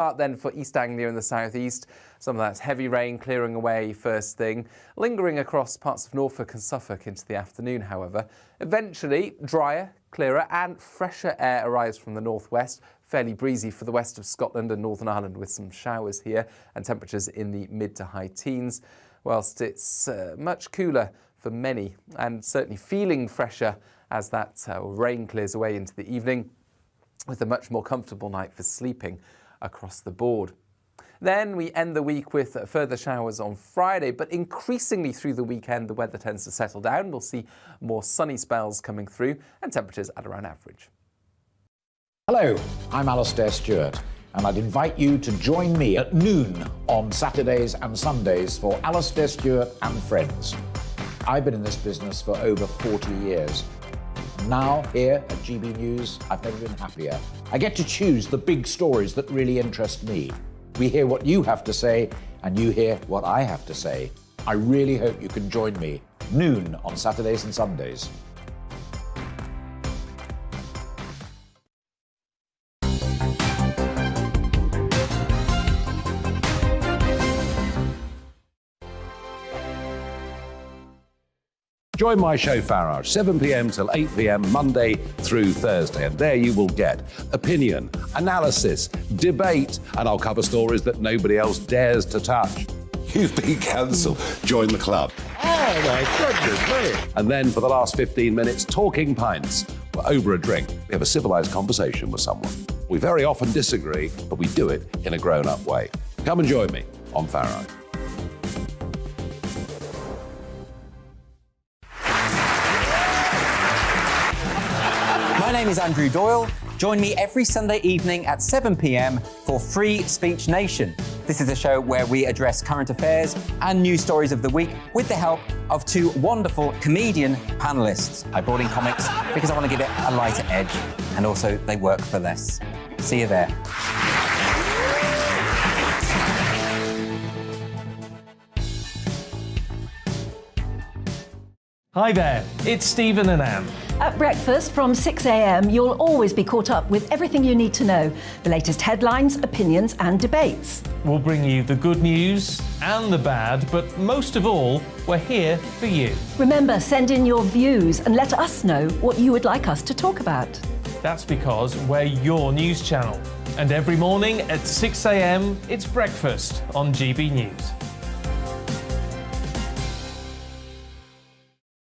Start then for East Anglia in the southeast. Some of that heavy rain clearing away first thing, lingering across parts of Norfolk and Suffolk into the afternoon, however. Eventually, drier, clearer and fresher air arrives from the northwest. Fairly breezy for the west of Scotland and Northern Ireland with some showers here and temperatures in the mid to high teens, whilst it's much cooler for many and certainly feeling fresher as that rain clears away into the evening, with a much more comfortable night for sleeping across the board. Then we end the week with further showers on Friday, but increasingly through the weekend the weather tends to settle down. We'll see more sunny spells coming through and temperatures at around average. Hello, I'm Alastair Stewart, and I'd invite you to join me at noon on Saturdays and Sundays for Alastair Stewart and Friends. I've been in this business for over 40 years. Now, here at GB News, I've never been happier. I get to choose the big stories that really interest me. We hear what you have to say, and you hear what I have to say. I really hope you can join me, noon on Saturdays and Sundays. Join my show Farage, 7 p.m. till 8 p.m. Monday through Thursday, and there you will get opinion, analysis, debate, and I'll cover stories that nobody else dares to touch. You've been cancelled. Join the club. Oh my goodness me! And then for the last 15 minutes, talking pints. We're over a drink. We have a civilised conversation with someone. We very often disagree, but we do it in a grown-up way. Come and join me on Farage. My name is Andrew Doyle. Join me every Sunday evening at 7 p.m. for Free Speech Nation. This is a show where we address current affairs and news stories of the week with the help of two wonderful comedian panellists. I brought in comics because I want to give it a lighter edge, and also they work for less. See you there. Hi there, it's Stephen and Anne. At breakfast from 6 a.m, you'll always be caught up with everything you need to know, the latest headlines, opinions and debates. We'll bring you the good news and the bad, but most of all, we're here for you. Remember, send in your views and let us know what you would like us to talk about. That's because we're your news channel. And every morning at 6 a.m, it's breakfast on GB News.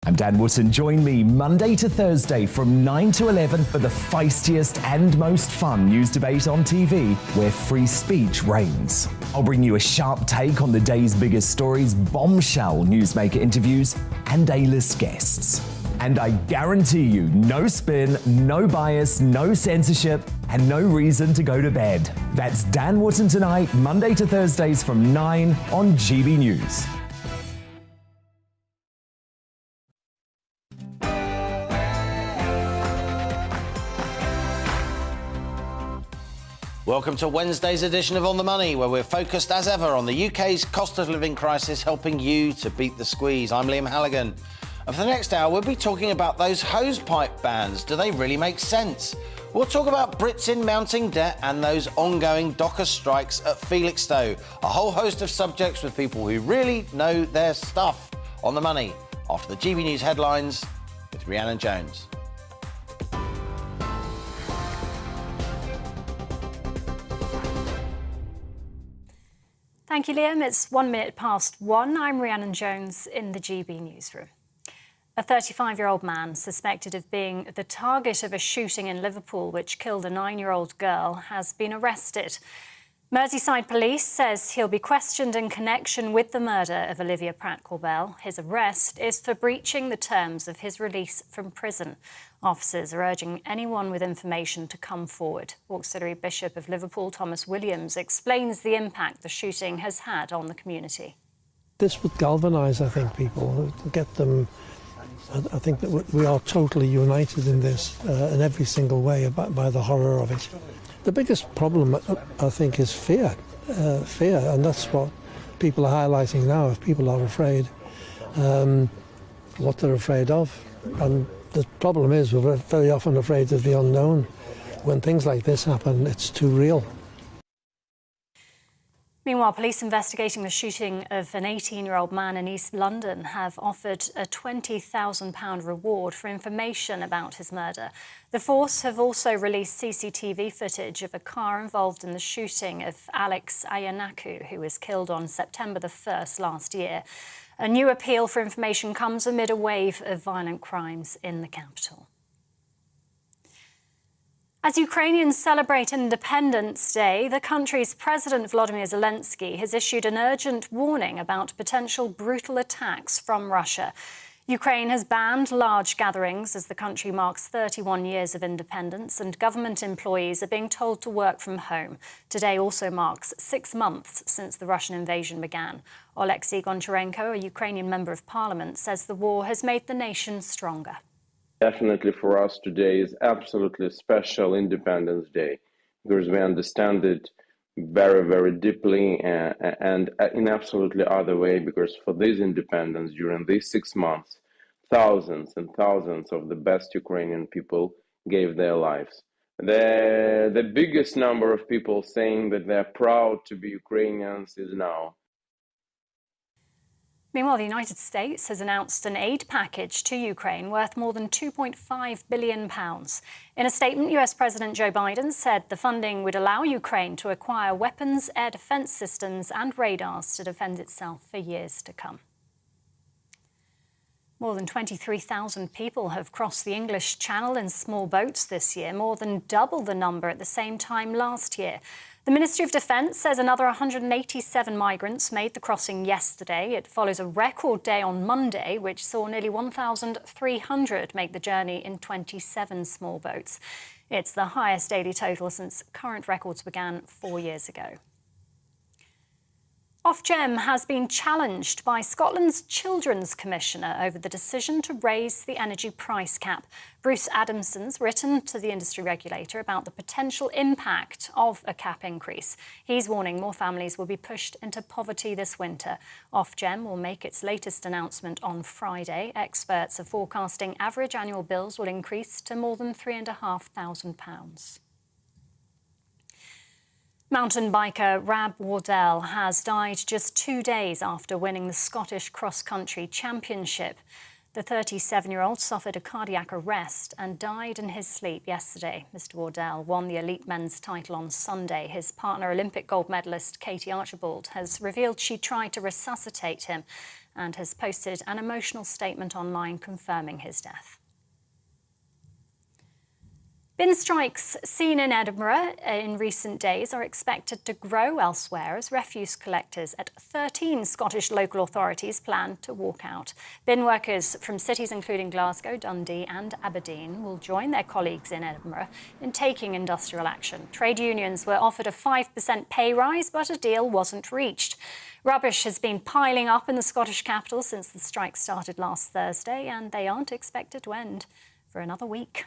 I'm Dan Wootton. Join me Monday to Thursday from 9 to 11 for the feistiest and most fun news debate on TV, where free speech reigns. I'll bring you a sharp take on the day's biggest stories, bombshell newsmaker interviews, and A-list guests. And I guarantee you, no spin, no bias, no censorship, and no reason to go to bed. That's Dan Wootton Tonight, Monday to Thursdays from 9 on GB News. Welcome to Wednesday's edition of On the Money, where we're focused as ever on the UK's cost of living crisis, helping you to beat the squeeze. I'm Liam Halligan. And for the next hour, we'll be talking about those hosepipe bans. Do they really make sense? We'll talk about Brits in mounting debt and those ongoing docker strikes at Felixstowe. A whole host of subjects with people who really know their stuff. On the Money, after the GB News headlines with Rhiannon Jones. Thank you, Liam. It's 1 minute past 1. I'm Rhiannon Jones in the GB newsroom. A 35-year-old man suspected of being the target of a shooting in Liverpool which killed a 9-year-old girl has been arrested. Merseyside Police says he'll be questioned in connection with the murder of Olivia Pratt-Corbell. His arrest is for breaching the terms of his release from prison. Officers are urging anyone with information to come forward. Auxiliary Bishop of Liverpool, Thomas Williams, explains the impact the shooting has had on the community. This would galvanise, I think, people, get them. I think that we are totally united in this, in every single way, by the horror of it. The biggest problem, I think, is fear, and that's what people are highlighting now. If people are afraid, what they're afraid of. And the problem is we're very often afraid of the unknown. When things like this happen, it's too real. Meanwhile, police investigating the shooting of an 18-year-old man in East London have offered a £20,000 reward for information about his murder. The force have also released CCTV footage of a car involved in the shooting of Alex Ayanaku, who was killed on September the 1st last year. A new appeal for information comes amid a wave of violent crimes in the capital. As Ukrainians celebrate Independence Day, the country's President Volodymyr Zelensky has issued an urgent warning about potential brutal attacks from Russia. Ukraine has banned large gatherings as the country marks 31 years of independence, and government employees are being told to work from home. Today also marks 6 months since the Russian invasion began. Oleksiy Goncharenko, a Ukrainian member of parliament, says the war has made the nation stronger. Definitely for us today is absolutely special Independence Day, because we understand it very, very deeply and in absolutely other way, because for this independence during these 6 months, thousands and thousands of the best Ukrainian people gave their lives. The biggest number of people saying that they're proud to be Ukrainians is now. Meanwhile, the United States has announced an aid package to Ukraine worth more than £2.5 billion. In a statement, US President Joe Biden said the funding would allow Ukraine to acquire weapons, air defence systems and radars to defend itself for years to come. More than 23,000 people have crossed the English Channel in small boats this year, more than double the number at the same time last year. The Ministry of Defence says another 187 migrants made the crossing yesterday. It follows a record day on Monday, which saw nearly 1,300 make the journey in 27 small boats. It's the highest daily total since current records began 4 years ago. Ofgem has been challenged by Scotland's Children's Commissioner over the decision to raise the energy price cap. Bruce Adamson's written to the industry regulator about the potential impact of a cap increase. He's warning more families will be pushed into poverty this winter. Ofgem will make its latest announcement on Friday. Experts are forecasting average annual bills will increase to more than £3,500. Mountain biker Rab Wardell has died just 2 days after winning the Scottish Cross-Country Championship. The 37-year-old suffered a cardiac arrest and died in his sleep yesterday. Mr. Wardell won the elite men's title on Sunday. His partner, Olympic gold medalist Katie Archibald, has revealed she tried to resuscitate him and has posted an emotional statement online confirming his death. Bin strikes seen in Edinburgh in recent days are expected to grow elsewhere as refuse collectors at 13 Scottish local authorities plan to walk out. Bin workers from cities including Glasgow, Dundee and Aberdeen will join their colleagues in Edinburgh in taking industrial action. Trade unions were offered a 5% pay rise, but a deal wasn't reached. Rubbish has been piling up in the Scottish capital since the strike started last Thursday, and they aren't expected to end for another week.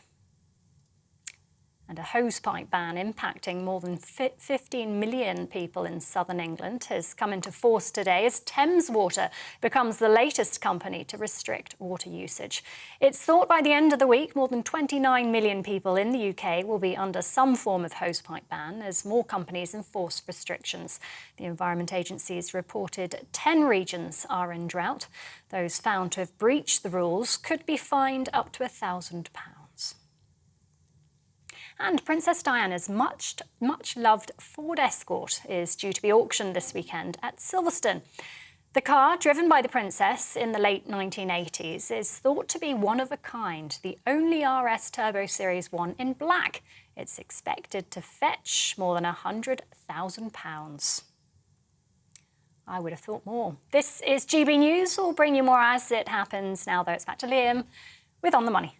And a hosepipe ban impacting more than 15 million people in southern England has come into force today as Thames Water becomes the latest company to restrict water usage. It's thought by the end of the week, more than 29 million people in the UK will be under some form of hosepipe ban as more companies enforce restrictions. The Environment Agency's reported 10 regions are in drought. Those found to have breached the rules could be fined up to £1,000. And Princess Diana's much-loved Ford Escort is due to be auctioned this weekend at Silverstone. The car, driven by the Princess in the late 1980s, is thought to be one of a kind, the only RS Turbo Series 1 in black. It's expected to fetch more than £100,000. I would have thought more. This is GB News. We'll bring you more as it happens. Now, though, it's back to Liam with On the Money.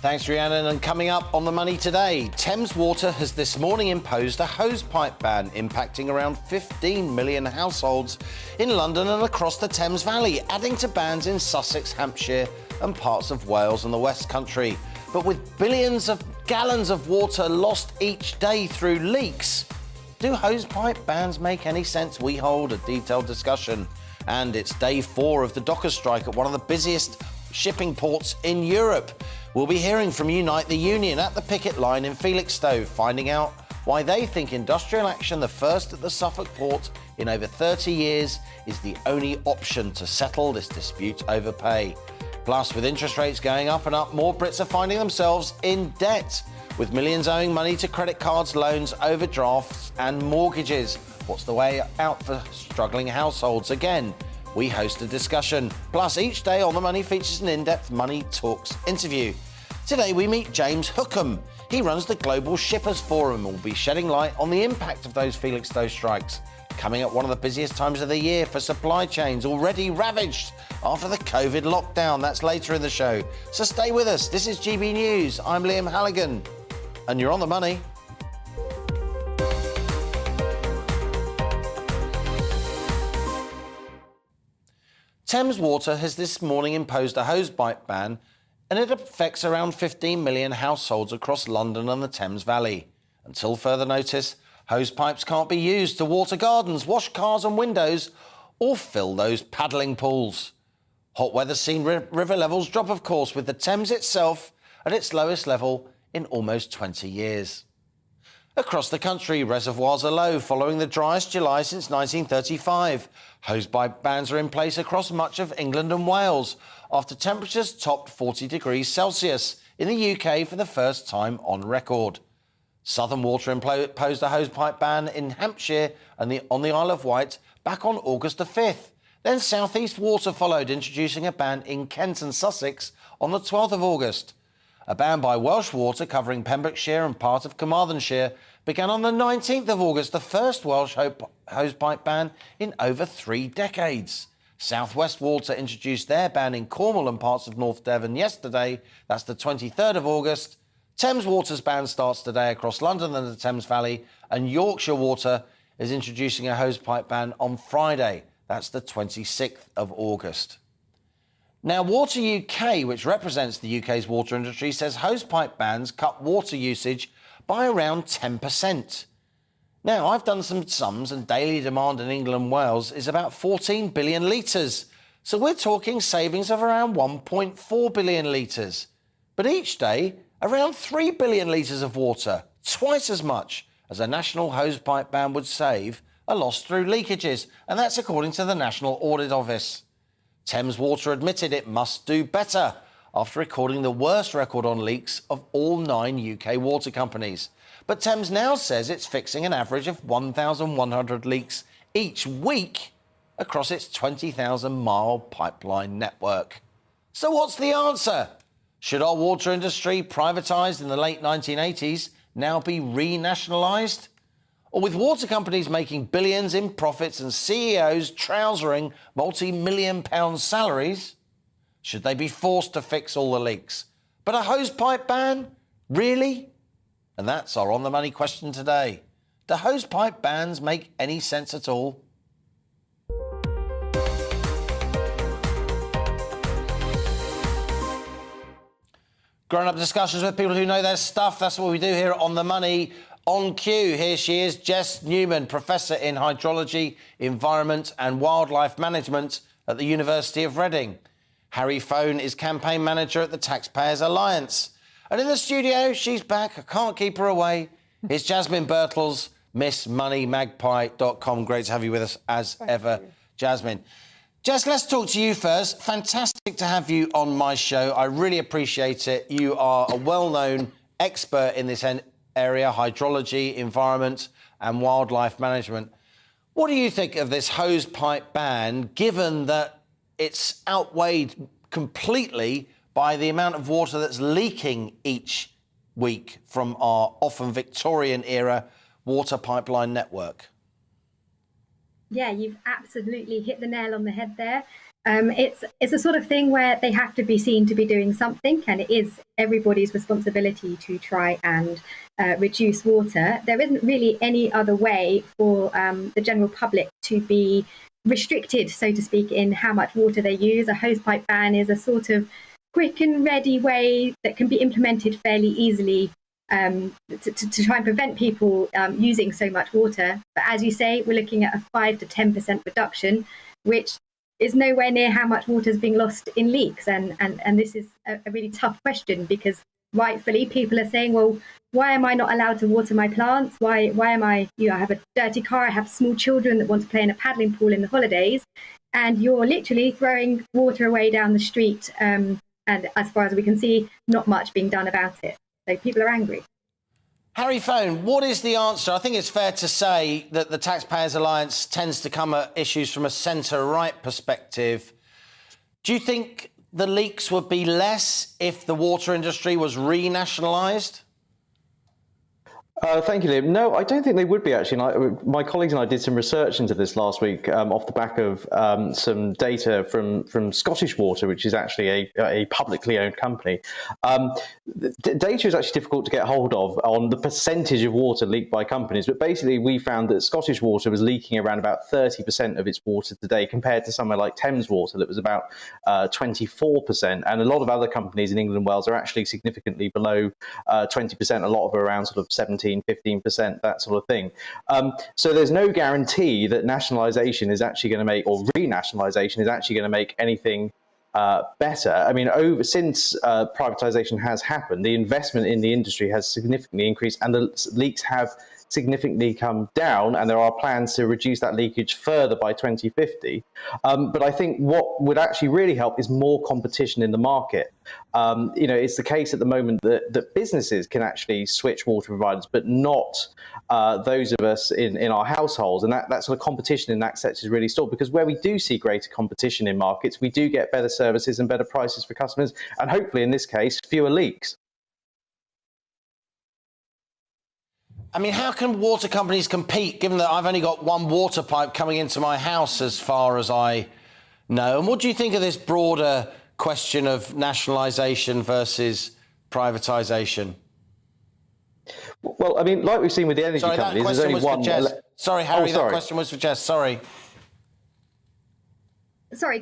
Thanks, Rhiannon. And coming up on The Money today, Thames Water has this morning imposed a hosepipe ban impacting around 15 million households in London and across the Thames Valley, adding to bans in Sussex, Hampshire and parts of Wales and the West Country. But with billions of gallons of water lost each day through leaks, do hosepipe bans make any sense? We hold a detailed discussion. And it's day 4 of the dockers' strike at one of the busiest shipping ports in Europe. We'll be hearing from Unite the Union at the picket line in Felixstowe, finding out why they think industrial action, the first at the Suffolk port in over 30 years, is the only option to settle this dispute over pay. Plus, with interest rates going up and up, more Brits are finding themselves in debt, with millions owing money to credit cards, loans, overdrafts and mortgages. What's the way out for struggling households? Again, we host a discussion. Plus, each day On the Money features an in-depth Money Talks interview. Today, we meet James Hookham. He runs the Global Shippers Forum and will be shedding light on the impact of those Felixstowe strikes, coming at one of the busiest times of the year for supply chains already ravaged after the COVID lockdown. That's later in the show. So stay with us. This is GB News. I'm Liam Halligan, and you're on the money. Thames Water has this morning imposed a hosepipe ban, and it affects around 15 million households across London and the Thames Valley. Until further notice, hosepipes can't be used to water gardens, wash cars and windows, or fill those paddling pools. Hot weather's seen river levels drop, of course, with the Thames itself at its lowest level in almost 20 years. Across the country, reservoirs are low following the driest July since 1935. Hosepipe bans are in place across much of England and Wales after temperatures topped 40 degrees Celsius in the UK for the first time on record. Southern Water imposed a hosepipe ban in Hampshire and on the Isle of Wight back on August the 5th. Then South East Water followed, introducing a ban in Kent and Sussex on the 12th of August. A ban by Welsh Water covering Pembrokeshire and part of Carmarthenshire began on the 19th of August, the first Welsh hosepipe ban in over 3 decades. South West Water introduced their ban in Cornwall and parts of North Devon yesterday. That's the 23rd of August. Thames Water's ban starts today across London and the Thames Valley, and Yorkshire Water is introducing a hosepipe ban on Friday. That's the 26th of August. Now, Water UK, which represents the UK's water industry, says hosepipe bans cut water usage by around 10%. Now, I've done some sums, and daily demand in England and Wales is about 14 billion litres. So we're talking savings of around 1.4 billion litres. But each day, around 3 billion litres of water, twice as much as a national hosepipe ban would save, are lost through leakages, and that's according to the National Audit Office. Thames Water admitted it must do better after recording the worst record on leaks of all 9 UK water companies. But Thames now says it's fixing an average of 1,100 leaks each week across its 20,000-mile pipeline network. So what's the answer? Should our water industry, privatised in the late 1980s, now be renationalised? Or with water companies making billions in profits and CEOs trousering multi-million-pound salaries, should they be forced to fix all the leaks? But a hosepipe ban? Really? And that's our On the Money question today. Do hosepipe bans make any sense at all? Grown-up discussions with people who know their stuff. That's what we do here On the Money. On cue, here she is, Jess Newman, Professor in Hydrology, Environment and Wildlife Management at the University of Reading. Harry Phone is Campaign Manager at the Taxpayers Alliance. And in the studio, she's back. I can't keep her away. Here's Jasmine Birtles, MissMoneyMagpie.com. Great to have you with us as ever, Jasmine. Jess, let's talk to you first. Fantastic to have you on my show. I really appreciate it. You are a well-known expert in this area, hydrology, environment and wildlife management. What do you think of this hosepipe ban, given that it's outweighed completely by the amount of water that's leaking each week from our often Victorian-era water pipeline network? Yeah, you've absolutely hit the nail on the head there. It's a sort of thing where they have to be seen to be doing something, and it is everybody's responsibility to try and reduce water. There isn't really any other way for the general public to be restricted, so to speak, in how much water they use. A hosepipe ban is a sort of quick and ready way that can be implemented fairly easily to try and prevent people using so much water. But as you say, we're looking at a 5 to 10% reduction, which is nowhere near how much water is being lost in leaks. And this is a really tough question, because rightfully people are saying, well, why am I not allowed to water my plants? Why am I, I have a dirty car, I have small children that want to play in a paddling pool in the holidays, and you're literally throwing water away down the street. And as far as we can see, not much being done about it. So people are angry. Harry Phone, what is the answer? I think it's fair to say that the Taxpayers Alliance tends to come at issues from a centre-right perspective. Do you think the leaks would be less if the water industry was renationalised? Thank you, Liam. No, I don't think they would be, actually. My colleagues and I did some research into this last week off the back of some data from Scottish Water, which is actually a publicly owned company. Data is actually difficult to get hold of on the percentage of water leaked by companies, but basically we found that Scottish Water was leaking around about 30% of its water today, compared to somewhere like Thames Water that was about 24%. And a lot of other companies in England and Wales are actually significantly below 20%. A lot of them around sort of 15%, that sort of thing. So there's no guarantee that nationalisation is actually going to make, or renationalisation is actually going to make anything better. I mean, since privatisation has happened, the investment in the industry has significantly increased, and the leaks have significantly come down, and there are plans to reduce that leakage further by 2050. But I think what would actually really help is more competition in the market. It's the case at the moment that businesses can actually switch water providers, but not those of us in our households. And that sort of competition in that sector is really stalled, because where we do see greater competition in markets, we do get better services and better prices for customers, and hopefully in this case, fewer leaks. I mean, how can water companies compete, given that I've only got one water pipe coming into my house, as far as I know? And what do you think of this broader question of nationalisation versus privatisation? Well, I mean, like we've seen with the energy companies, there's only one. Sorry, Harry, that question was for Jess. Sorry,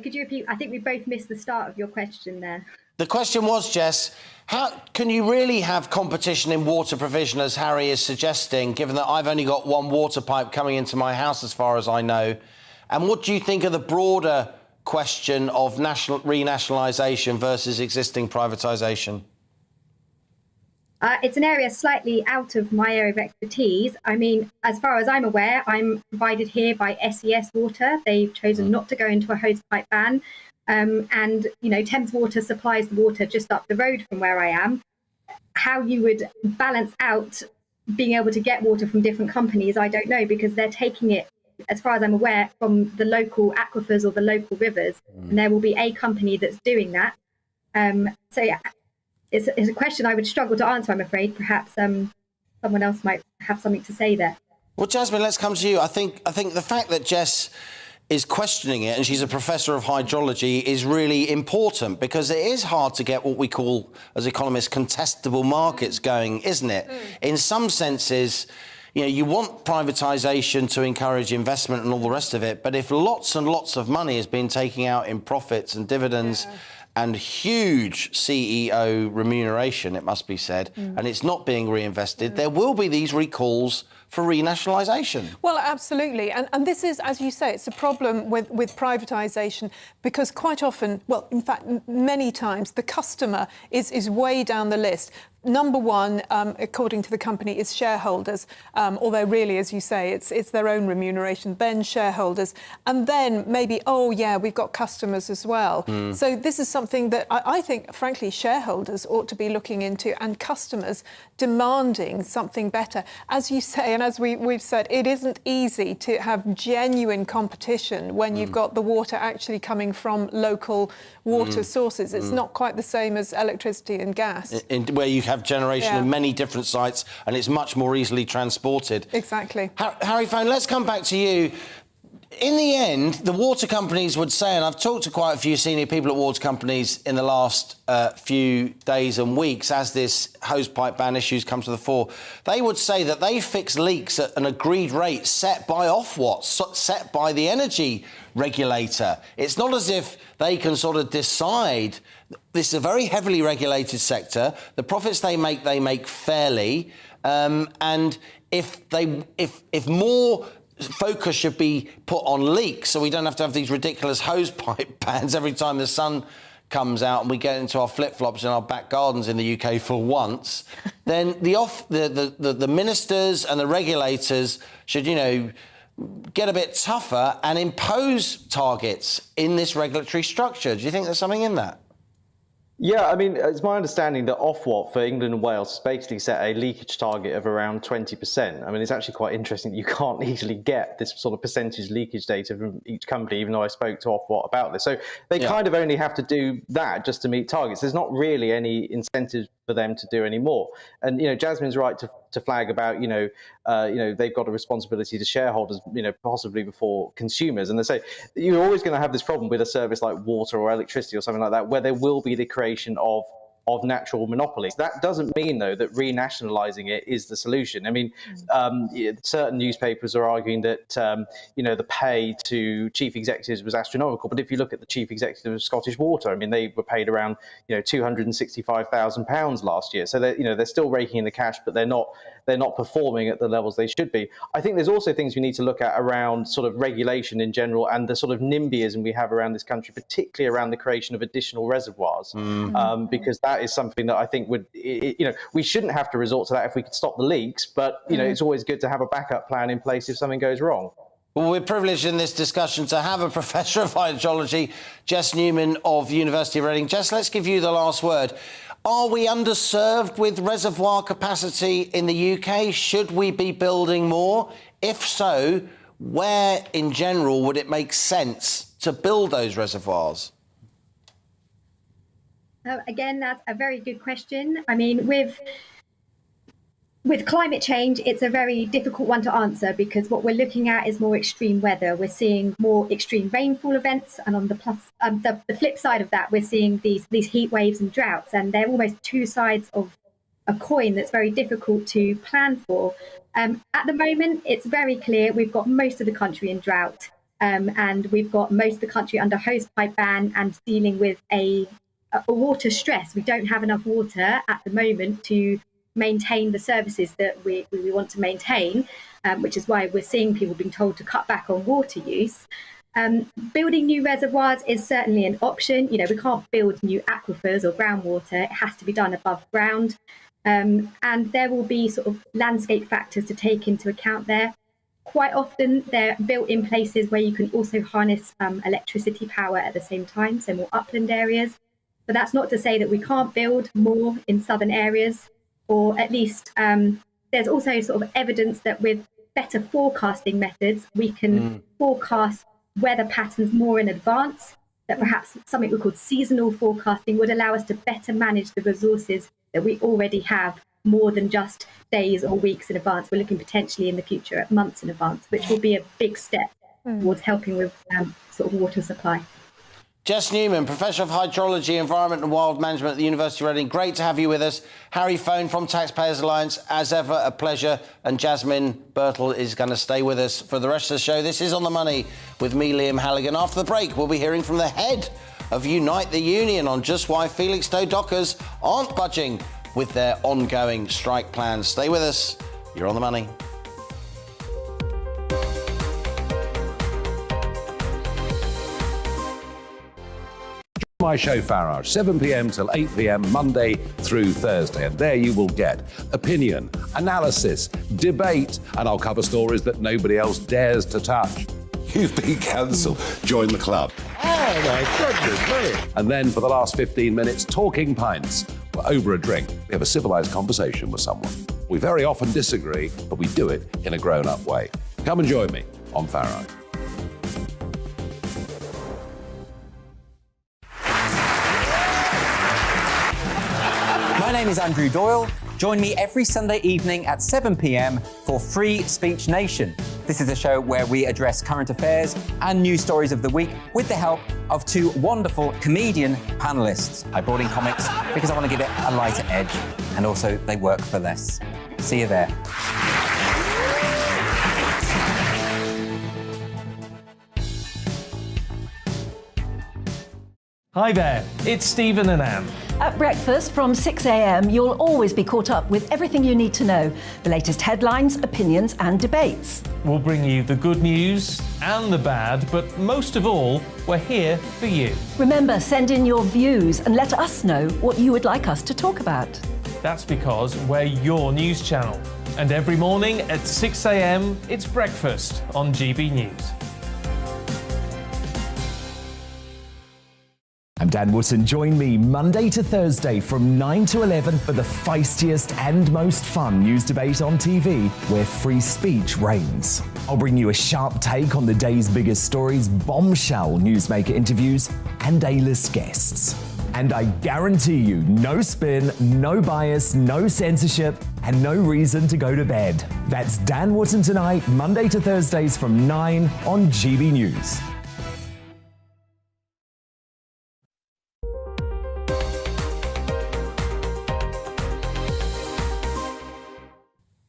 could you repeat? I think we both missed the start of your question there. The question was, Jess, how can you really have competition in water provision, as Harry is suggesting, given that I've only got one water pipe coming into my house, as far as I know? And what do you think of the broader question of renationalisation versus existing privatisation? It's an area slightly out of my area of expertise. I mean, as far as I'm aware, I'm provided here by SES Water. They've chosen not to go into a hosepipe ban. And, Thames Water supplies the water just up the road from where I am. How you would balance out being able to get water from different companies, I don't know, because they're taking it, as far as I'm aware, from the local aquifers or the local rivers. And there will be a company that's doing that. So, yeah, it's a question I would struggle to answer, I'm afraid. Perhaps someone else might have something to say there. Well, Jasmine, let's come to you. I think the fact that Jess is questioning it, and she's a professor of hydrology, is really important, because it is hard to get what we call, as economists, contestable markets going, isn't it? In some senses, you want privatisation to encourage investment and all the rest of it, but if lots and lots of money is being taken out in profits and dividends and huge CEO remuneration, it must be said, and it's not being reinvested, there will be these recalls for renationalisation. Well, absolutely. And this is, as you say, it's a problem with privatisation, because quite often, well, in fact, many times, the customer is way down the list. Number one, according to the company, is shareholders, although really, as you say, it's their own remuneration, then shareholders, and then maybe, oh, yeah, we've got customers as well. So this is something that I think, frankly, shareholders ought to be looking into, and customers demanding something better. As you say, and as we've said, it isn't easy to have genuine competition when you've got the water actually coming from local water sources. It's not quite the same as electricity and gas. Where you have generation in many different sites, and it's much more easily transported. Exactly. Harry Phone, let's come back to you. In the end, the water companies would say, and I've talked to quite a few senior people at water companies in the last few days and weeks as this hosepipe ban issues come to the fore, they would say that they fix leaks at an agreed rate set by Ofwat, set by the energy regulator. It's not as if they can sort of decide. This is a very heavily regulated sector. The profits they make fairly. And if more focus should be put on leaks, so we don't have to have these ridiculous hosepipe bans every time the sun comes out and we get into our flip-flops in our back gardens in the UK for once, then the ministers and the regulators should, get a bit tougher and impose targets in this regulatory structure. Do you think there's something in that? Yeah, I mean, it's my understanding that Ofwat for England and Wales has basically set a leakage target of around 20%. I mean, it's actually quite interesting that you can't easily get this sort of percentage leakage data from each company, even though I spoke to Ofwat about this. So they kind of only have to do that just to meet targets. There's not really any incentive for them to do any more. And, Jasmine's right to flag about, they've got a responsibility to shareholders, possibly before consumers. And they say you're always going to have this problem with a service like water or electricity or something like that, where there will be the creation of natural monopolies. That doesn't mean, though, that renationalising it is the solution. I mean, certain newspapers are arguing that, the pay to chief executives was astronomical. But if you look at the chief executive of Scottish Water, I mean, they were paid around, £265,000 last year. So they're still raking in the cash, but they're not performing at the levels they should be. I think there's also things we need to look at around sort of regulation in general and the sort of NIMBYism we have around this country, particularly around the creation of additional reservoirs, because that is something that I think we shouldn't have to resort to that if we could stop the leaks, but it's always good to have a backup plan in place if something goes wrong. Well, we're privileged in this discussion to have a professor of hydrology, Jess Newman of University of Reading. Jess, let's give you the last word. Are we underserved with reservoir capacity in the UK? Should we be building more? If so, where in general would it make sense to build those reservoirs? Again, that's a very good question. I mean, with climate change, it's a very difficult one to answer because what we're looking at is more extreme weather. We're seeing more extreme rainfall events, and on the flip side of that, we're seeing these heat waves and droughts, and they're almost two sides of a coin that's very difficult to plan for. At the moment, it's very clear we've got most of the country in drought, and we've got most of the country under hosepipe ban and dealing with a water stress. We don't have enough water at the moment to maintain the services that we want to maintain, which is why we're seeing people being told to cut back on water use. Building new reservoirs is certainly an option. We can't build new aquifers or groundwater. It has to be done above ground. And there will be sort of landscape factors to take into account there. Quite often they're built in places where you can also harness electricity power at the same time, so more upland areas. But that's not to say that we can't build more in southern areas, or at least there's also sort of evidence that with better forecasting methods, we can forecast weather patterns more in advance, that perhaps something we call seasonal forecasting would allow us to better manage the resources that we already have more than just days or weeks in advance. We're looking potentially in the future at months in advance, which will be a big step towards helping with sort of water supply. Jess Newman, Professor of Hydrology, Environment and Wild Management at the University of Reading. Great to have you with us. Harry Phone from Taxpayers Alliance, as ever, a pleasure. And Jasmine Birtle is going to stay with us for the rest of the show. This is On the Money with me, Liam Halligan. After the break, we'll be hearing from the head of Unite the Union on just why Felixstowe dockers aren't budging with their ongoing strike plans. Stay with us. You're On the Money. My show Farage, 7 p.m. till 8 p.m. Monday through Thursday. And there you will get opinion, analysis, debate, and I'll cover stories that nobody else dares to touch. You've been cancelled. Join the club. Oh my goodness me. And then for the last 15 minutes, talking pints. We're over a drink. We have a civilised conversation with someone. We very often disagree, but we do it in a grown-up way. Come and join me on Farage. My name is Andrew Doyle. Join me every Sunday evening at 7 p.m. for Free Speech Nation. This is a show where we address current affairs and news stories of the week with the help of two wonderful comedian panellists. I brought in comics because I want to give it a lighter edge, and also they work for less. See you there. Hi there, it's Stephen and Anne. At breakfast from 6 a.m, you'll always be caught up with everything you need to know, the latest headlines, opinions and debates. We'll bring you the good news and the bad, but most of all, we're here for you. Remember, send in your views and let us know what you would like us to talk about. That's because we're your news channel. And every morning at 6 a.m, it's breakfast on GB News. I'm Dan Wootton. Join me Monday to Thursday from 9 to 11 for the feistiest and most fun news debate on TV, where free speech reigns. I'll bring you a sharp take on the day's biggest stories, bombshell newsmaker interviews, and A-list guests. And I guarantee you, no spin, no bias, no censorship, and no reason to go to bed. That's Dan Wootton Tonight, Monday to Thursdays from 9 on GB News.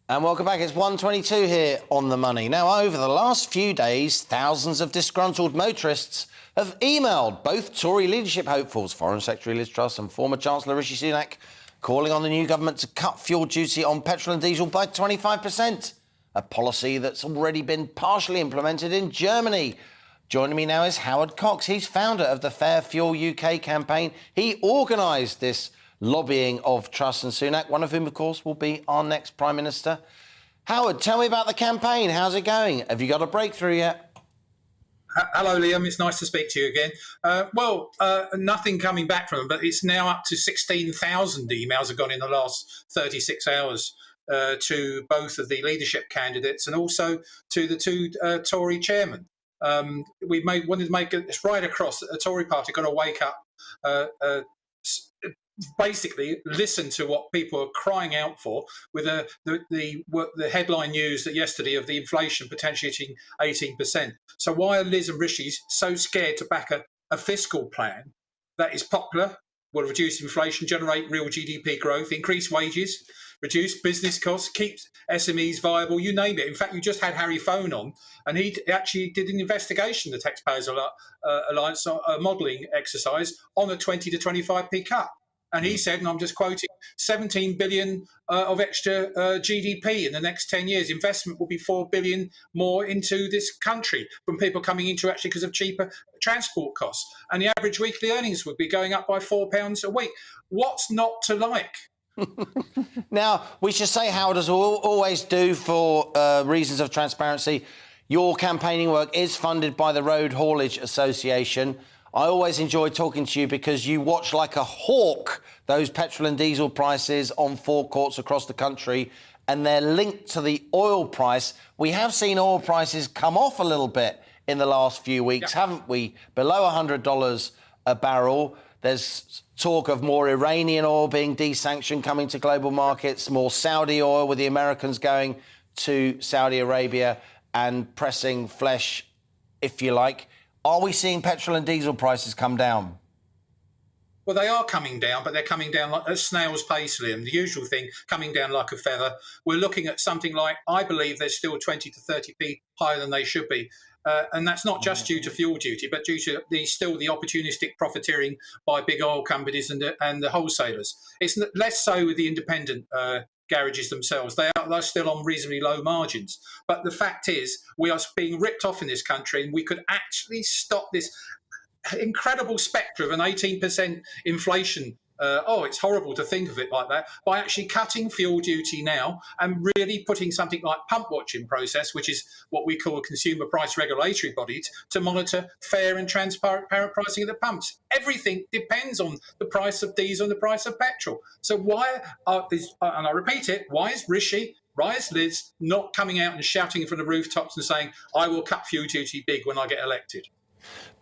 And welcome back. It's 1:22 here on The Money. Now, over the last few days, thousands of disgruntled motorists have emailed both Tory leadership hopefuls, Foreign Secretary Liz Truss and former Chancellor Rishi Sunak, calling on the new government to cut fuel duty on petrol and diesel by 25%, a policy that's already been partially implemented in Germany. Joining me now is Howard Cox. He's founder of the Fair Fuel UK campaign. He organised this lobbying of Truss and Sunak, one of whom, of course, will be our next Prime Minister. Howard, tell me about the campaign. How's it going? Have you got a breakthrough yet? Hello, Liam. It's nice to speak to you again. Nothing coming back from them, but it's now up to 16,000 emails have gone in the last 36 hours to both of the leadership candidates and also to the two Tory chairmen. We wanted to make it's right across. The Tory party got to wake up, basically listen to what people are crying out for, with the headline news that yesterday of the inflation potentially hitting 18%. So why are Liz and Rishi so scared to back a fiscal plan that is popular, will reduce inflation, generate real GDP growth, increase wages, reduce business costs, keep SMEs viable, you name it. In fact, you just had Harry Phone on, and he actually did an investigation, the Taxpayers Alliance modelling exercise, on a 20 to 25p cut. And he said, and I'm just quoting, 17 billion of extra GDP in the next 10 years. Investment will be 4 billion more into this country from people coming into actually because of cheaper transport costs. And the average weekly earnings would be going up by £4 a week. What's not to like? Now, we should say, Howard, as we always do for reasons of transparency, your campaigning work is funded by the Road Haulage Association. I always enjoy talking to you because you watch like a hawk those petrol and diesel prices on forecourts across the country, and they're linked to the oil price. We have seen oil prices come off a little bit in the last few weeks, haven't we? Below $100 a barrel. There's talk of more Iranian oil being desanctioned coming to global markets, more Saudi oil with the Americans going to Saudi Arabia and pressing flesh, if you like. Are we seeing petrol and diesel prices come down? Well, they are coming down, but they're coming down like a snail's pace, Liam. The usual thing, coming down like a feather. We're looking at something like, I believe they're still 20 to 30p higher than they should be. And that's not just due to fuel duty, but due to the opportunistic profiteering by big oil companies and the wholesalers. It's less so with the independent garages themselves. They're still on reasonably low margins. But the fact is, we are being ripped off in this country, and we could actually stop this incredible spectre of an 18% inflation. It's horrible to think of it like that, by actually cutting fuel duty now and really putting something like pump watching process, which is what we call a consumer price regulatory body, to monitor fair and transparent pricing at the pumps. Everything depends on the price of diesel and the price of petrol. So why and I repeat it, why is Rishi, why is Liz not coming out and shouting from the rooftops and saying, I will cut fuel duty big when I get elected?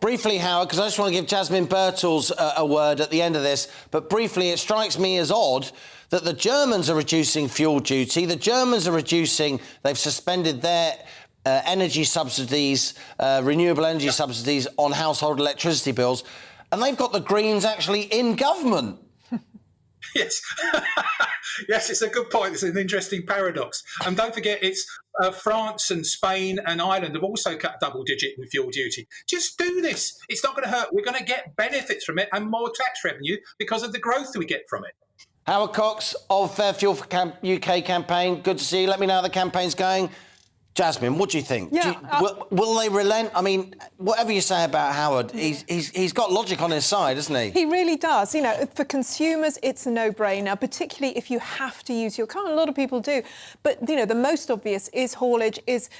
Briefly, Howard, because I just want to give Jasmine Birtles a word at the end of this, but briefly, it strikes me as odd that the Germans are reducing fuel duty. The Germans are they've suspended their energy subsidies, renewable energy subsidies on household electricity bills, and they've got the Greens actually in government. Yes. Yes, it's a good point. It's an interesting paradox. And don't forget, it's France and Spain and Ireland have also cut double-digit in fuel duty. Just do this. It's not going to hurt. We're going to get benefits from it and more tax revenue because of the growth we get from it. Howard Cox of Fair Fuel for UK campaign. Good to see you. Let me know how the campaign's going. Jasmine, what do you think? Will they relent? I mean, whatever you say about Howard, he's got logic on his side, hasn't he? He really does. You know, for consumers, it's a no-brainer, particularly if you have to use your car. A lot of people do. But, you know, the most obvious is haulage, is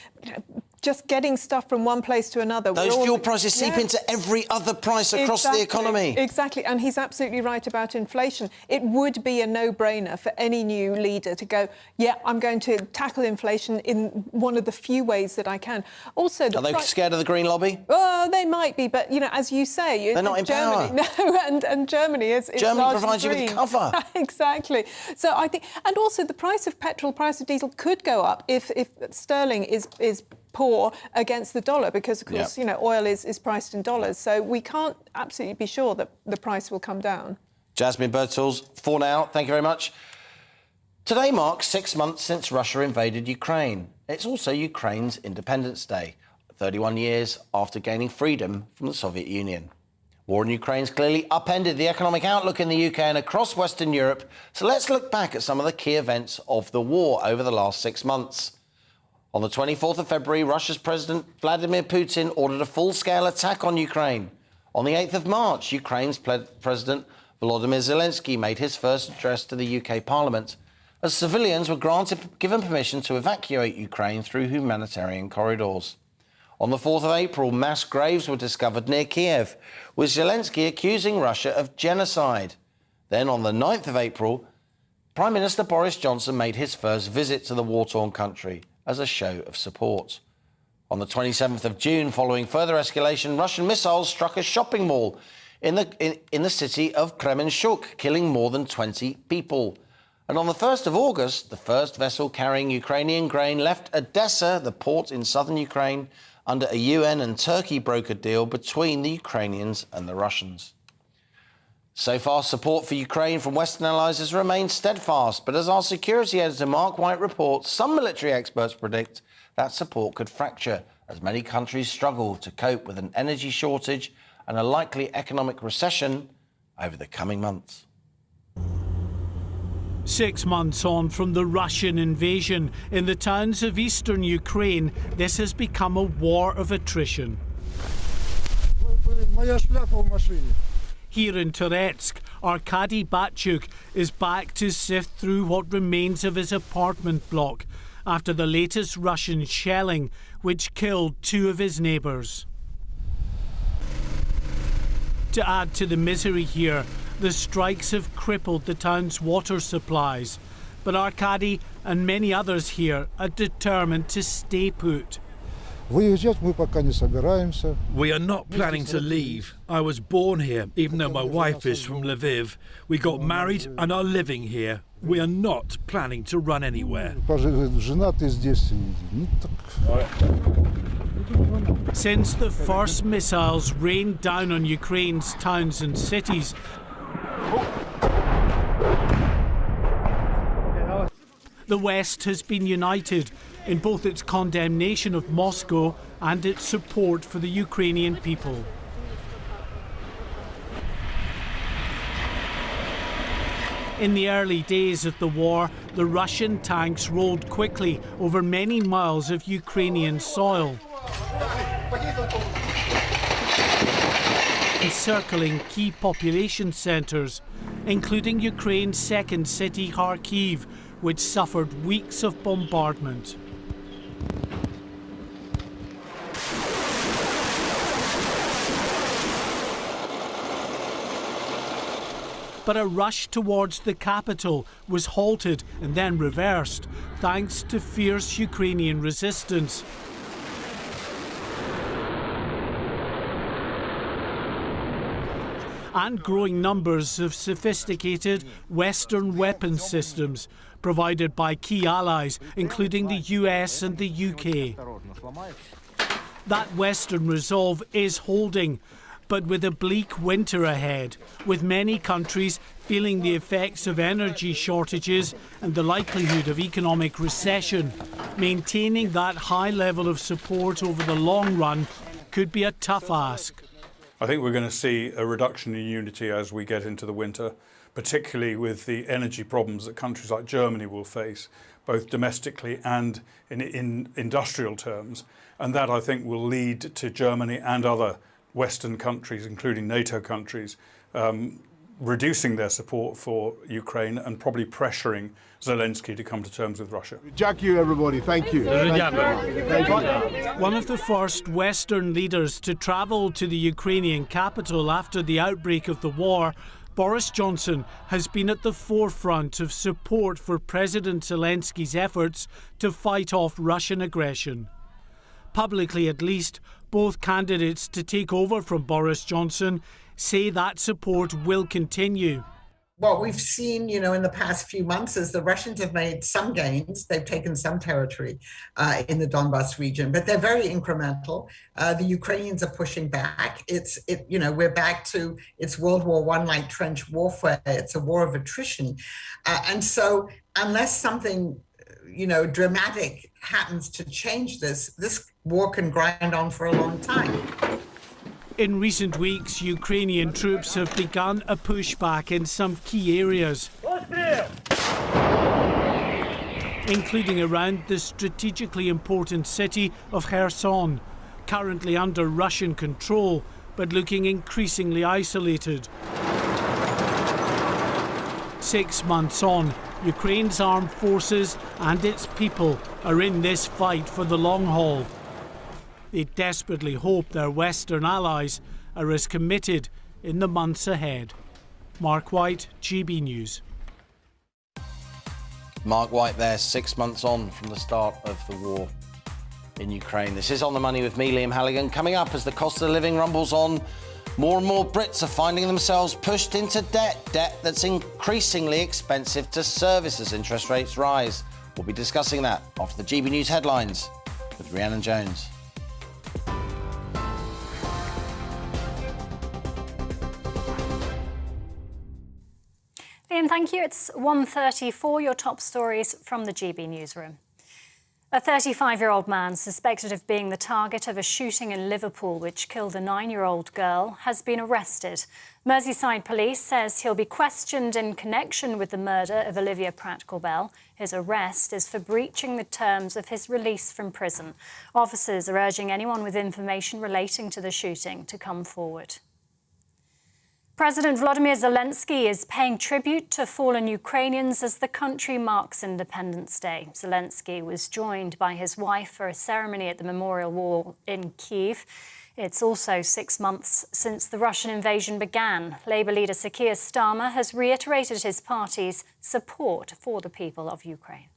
just getting stuff from one place to another. Those fuel prices seep into every other price across the economy. Exactly, and he's absolutely right about inflation. It would be a no-brainer for any new leader to go, yeah, I'm going to tackle inflation in one of the few ways that I can. Also, are they scared of the Green lobby? Oh, they might be, but, you know, as you say... They're not in Germany, power. No, and Germany is Germany provides you with cover. Exactly. So I think... And also, the price of petrol, price of diesel could go up if sterling is poor against the dollar, because, of course, you know, oil is priced in dollars. So we can't absolutely be sure that the price will come down. Jasmine Birtles, for now, thank you very much. Today marks 6 months since Russia invaded Ukraine. It's also Ukraine's Independence Day, 31 years after gaining freedom from the Soviet Union. War in Ukraine's clearly upended the economic outlook in the UK and across Western Europe. So let's look back at some of the key events of the war over the last 6 months. On the 24th of February, Russia's President Vladimir Putin ordered a full-scale attack on Ukraine. On the 8th of March, Ukraine's President Volodymyr Zelensky made his first address to the UK Parliament, as civilians were given permission to evacuate Ukraine through humanitarian corridors. On the 4th of April, mass graves were discovered near Kiev, with Zelensky accusing Russia of genocide. Then, on the 9th of April, Prime Minister Boris Johnson made his first visit to the war-torn country as a show of support. On the 27th of June, following further escalation, Russian missiles struck a shopping mall in the city of Kremenchuk, killing more than 20 people. And on the 1st of August, the first vessel carrying Ukrainian grain left Odessa, the port in southern Ukraine, under a UN and Turkey brokered deal between the Ukrainians and the Russians. So far, support for Ukraine from Western allies has remained steadfast, but as our security editor Mark White reports, some military experts predict that support could fracture as many countries struggle to cope with an energy shortage and a likely economic recession over the coming months. 6 months on from the Russian invasion, in the towns of eastern Ukraine, this has become a war of attrition. Here in Toretsk, Arkady Batchuk is back to sift through what remains of his apartment block after the latest Russian shelling, which killed 2 of his neighbours. To add to the misery here, the strikes have crippled the town's water supplies, but Arkady and many others here are determined to stay put. We are not planning to leave. I was born here, even though my wife is from Lviv. We got married and are living here. We are not planning to run anywhere. Since the first missiles rained down on Ukraine's towns and cities, the West has been united in both its condemnation of Moscow and its support for the Ukrainian people. In the early days of the war, the Russian tanks rolled quickly over many miles of Ukrainian soil, encircling key population centres, including Ukraine's second city, Kharkiv, which suffered weeks of bombardment. But a rush towards the capital was halted and then reversed, thanks to fierce Ukrainian resistance. And growing numbers of sophisticated Western weapons systems provided by key allies, including the US and the UK. That Western resolve is holding, but with a bleak winter ahead, with many countries feeling the effects of energy shortages and the likelihood of economic recession, maintaining that high level of support over the long run could be a tough ask. I think we're going to see a reduction in unity as we get into the winter, particularly with the energy problems that countries like Germany will face, both domestically and in industrial terms. And that, I think, will lead to Germany and other Western countries, including NATO countries, reducing their support for Ukraine and probably pressuring Zelensky to come to terms with Russia. Thank you, everybody. Thank you. One of the first Western leaders to travel to the Ukrainian capital after the outbreak of the war, Boris Johnson has been at the forefront of support for President Zelensky's efforts to fight off Russian aggression. Publicly, at least, both candidates to take over from Boris Johnson say that support will continue. What we've seen, in the past few months is the Russians have made some gains. They've taken some territory in the Donbas region, but they're very incremental. The Ukrainians are pushing back. We're back to it's World War I like trench warfare. It's a war of attrition, and so unless something dramatic happens to change this war can grind on for a long time. In recent weeks, Ukrainian troops have begun a pushback in some key areas, including around the strategically important city of Kherson, currently under Russian control, but looking increasingly isolated. 6 months on, Ukraine's armed forces and its people are in this fight for the long haul. They desperately hope their Western allies are as committed in the months ahead. Mark White, GB News. Mark White there, 6 months on from the start of the war in Ukraine. This is On the Money with me, Liam Halligan. Coming up, as the cost of living rumbles on, more and more Brits are finding themselves pushed into debt that's increasingly expensive to service as interest rates rise. We'll be discussing that after the GB News headlines with Rhiannon Jones. Liam, thank you. It's 1:34. Your top stories from the GB newsroom. A 35-year-old man suspected of being the target of a shooting in Liverpool which killed a 9-year-old girl has been arrested. Merseyside Police says he'll be questioned in connection with the murder of Olivia Pratt-Corbell. His arrest is for breaching the terms of his release from prison. Officers are urging anyone with information relating to the shooting to come forward. President Volodymyr Zelensky is paying tribute to fallen Ukrainians as the country marks Independence Day. Zelensky was joined by his wife for a ceremony at the Memorial Wall in Kyiv. It's also 6 months since the Russian invasion began. Labour leader Sir Keir Starmer has reiterated his party's support for the people of Ukraine.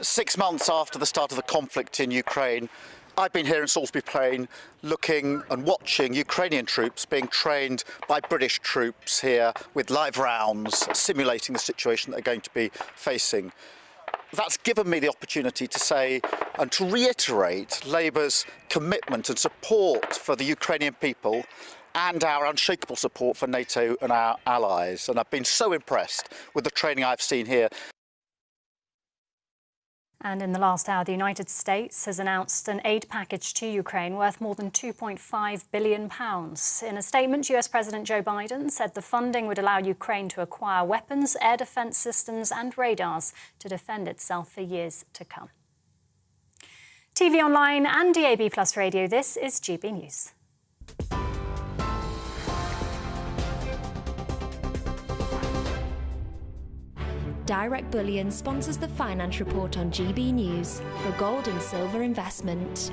6 months after the start of the conflict in Ukraine, I've been here in Salisbury Plain looking and watching Ukrainian troops being trained by British troops here with live rounds, simulating the situation they're going to be facing. That's given me the opportunity to say and to reiterate Labour's commitment and support for the Ukrainian people and our unshakable support for NATO and our allies. And I've been so impressed with the training I've seen here. And in the last hour, the United States has announced an aid package to Ukraine worth more than £2.5 billion. In a statement, US President Joe Biden said the funding would allow Ukraine to acquire weapons, air defence systems and radars to defend itself for years to come. TV online and DAB+ radio, this is GB News. Direct Bullion sponsors the Finance Report on GB News for gold and silver investment.